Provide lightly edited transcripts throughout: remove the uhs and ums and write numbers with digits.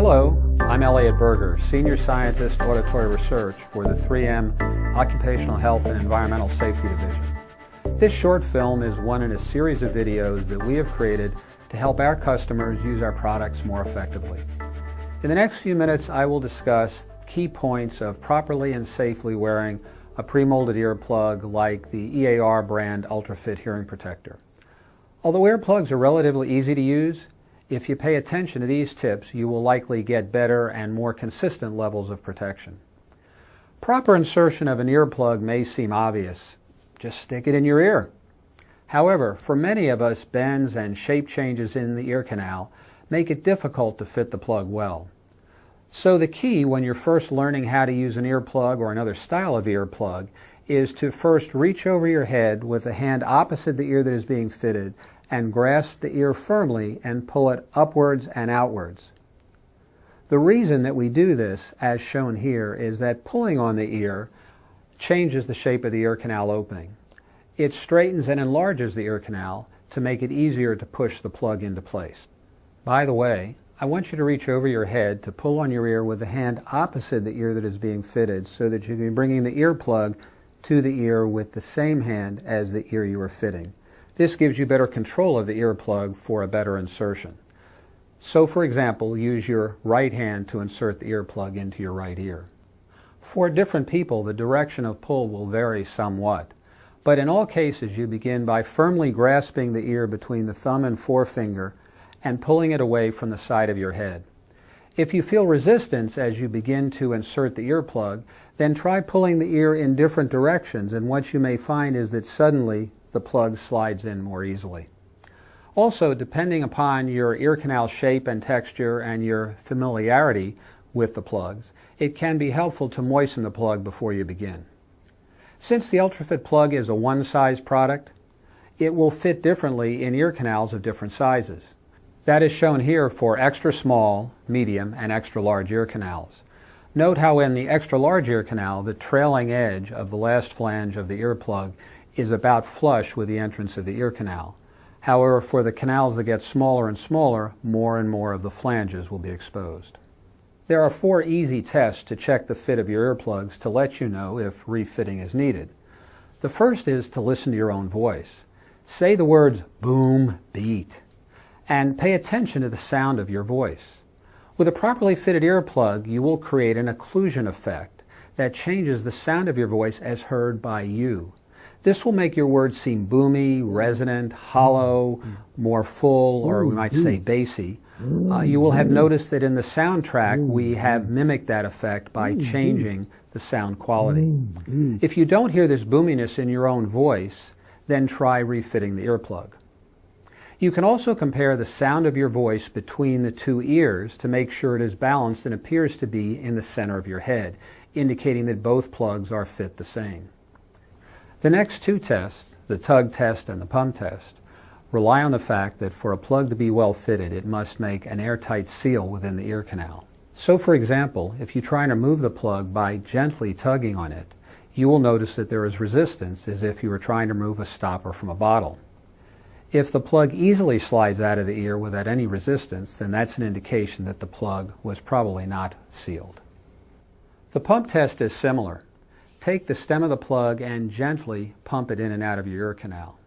Hello, I'm Elliot Berger, Senior Scientist Auditory Research for the 3M Occupational Health and Environmental Safety Division. This short film is one in a series of videos that we have created to help our customers use our products more effectively. In the next few minutes, I will discuss key points of properly and safely wearing a pre-molded earplug like the EAR brand Ultrafit hearing protector. Although earplugs are relatively easy to use, if you pay attention to these tips, you will likely get better and more consistent levels of protection. Proper insertion of an earplug may seem obvious. Just stick it in your ear. However, for many of us, bends and shape changes in the ear canal make it difficult to fit the plug well. So the key when you're first learning how to use an earplug or another style of earplug is to first reach over your head with the hand opposite the ear that is being fitted and grasp the ear firmly and pull it upwards and outwards. The reason that we do this, as shown here, is that pulling on the ear changes the shape of the ear canal opening. It straightens and enlarges the ear canal to make it easier to push the plug into place. By the way, I want you to reach over your head to pull on your ear with the hand opposite the ear that is being fitted so that you can be bringing the earplug to the ear with the same hand as the ear you are fitting. This gives you better control of the earplug for a better insertion. So for example, use your right hand to insert the earplug into your right ear. For different people, the direction of pull will vary somewhat, but in all cases you begin by firmly grasping the ear between the thumb and forefinger and pulling it away from the side of your head. If you feel resistance as you begin to insert the earplug, then try pulling the ear in different directions, and what you may find is that suddenly the plug slides in more easily. Also, depending upon your ear canal shape and texture and your familiarity with the plugs, it can be helpful to moisten the plug before you begin. Since the Ultrafit plug is a one-size product, it will fit differently in ear canals of different sizes. That is shown here for extra small, medium, and extra large ear canals. Note how in the extra large ear canal, the trailing edge of the last flange of the earplug is about flush with the entrance of the ear canal. However, for the canals that get smaller and smaller, more and more of the flanges will be exposed. There are 4 easy tests to check the fit of your earplugs to let you know if refitting is needed. The first is to listen to your own voice. Say the words boom, beat, and pay attention to the sound of your voice. With a properly fitted earplug, you will create an occlusion effect that changes the sound of your voice as heard by you. This will make your words seem boomy, resonant, hollow, more full, or we might say bassy. You will have noticed that in the soundtrack we have mimicked that effect by changing the sound quality. If you don't hear this boominess in your own voice, then try refitting the earplug. You can also compare the sound of your voice between the 2 ears to make sure it is balanced and appears to be in the center of your head, indicating that both plugs are fit the same. The next 2 tests, the tug test and the pump test, rely on the fact that for a plug to be well fitted, it must make an airtight seal within the ear canal. So for example, if you try and remove the plug by gently tugging on it, you will notice that there is resistance as if you were trying to remove a stopper from a bottle. If the plug easily slides out of the ear without any resistance, then that's an indication that the plug was probably not sealed. The pump test is similar. Take the stem of the plug and gently pump it in and out of your ear canal.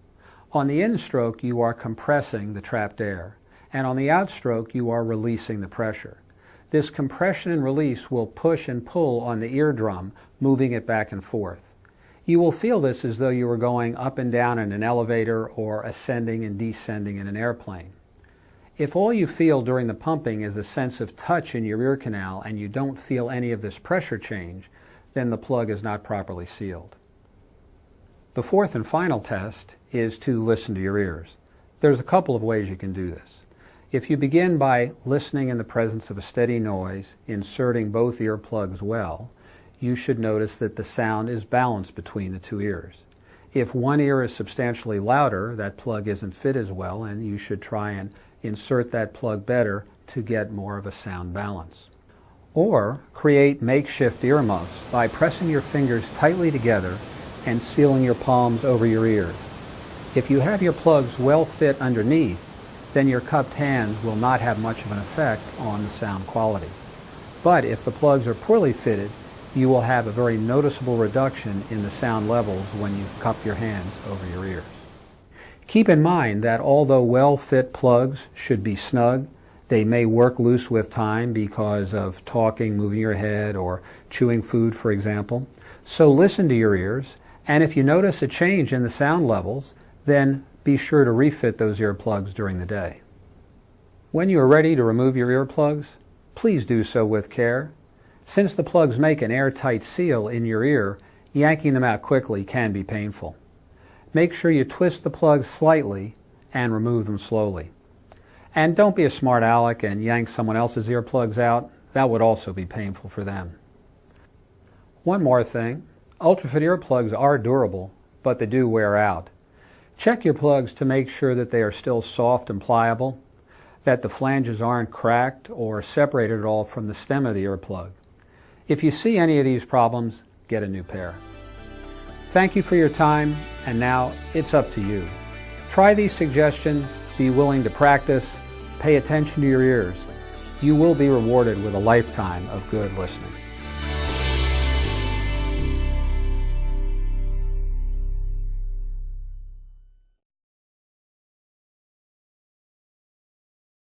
On the in-stroke, you are compressing the trapped air, and on the outstroke, you are releasing the pressure. This compression and release will push and pull on the eardrum, moving it back and forth. You will feel this as though you were going up and down in an elevator or ascending and descending in an airplane. If all you feel during the pumping is a sense of touch in your ear canal and you don't feel any of this pressure change, then the plug is not properly sealed. The 4th and final test is to listen to your ears. There's a couple of ways you can do this. If you begin by listening in the presence of a steady noise, inserting both earplugs well, you should notice that the sound is balanced between the 2 ears. If one ear is substantially louder, that plug isn't fit as well, and you should try and insert that plug better to get more of a sound balance. Or create makeshift earmuffs by pressing your fingers tightly together and sealing your palms over your ears. If you have your plugs well fit underneath, then your cupped hands will not have much of an effect on the sound quality. But if the plugs are poorly fitted, you will have a very noticeable reduction in the sound levels when you cup your hands over your ears. Keep in mind that although well-fit plugs should be snug, they may work loose with time because of talking, moving your head, or chewing food, for example. So listen to your ears, and if you notice a change in the sound levels, then be sure to refit those earplugs during the day. When you are ready to remove your earplugs, please do so with care. Since the plugs make an airtight seal in your ear, yanking them out quickly can be painful. Make sure you twist the plugs slightly and remove them slowly. And don't be a smart aleck and yank someone else's earplugs out. That would also be painful for them. One more thing, Ultrafit earplugs are durable, but they do wear out. Check your plugs to make sure that they are still soft and pliable, that the flanges aren't cracked or separated at all from the stem of the earplug. If you see any of these problems, get a new pair. Thank you for your time, and now it's up to you. Try these suggestions, be willing to practice, pay attention to your ears. You will be rewarded with a lifetime of good listening.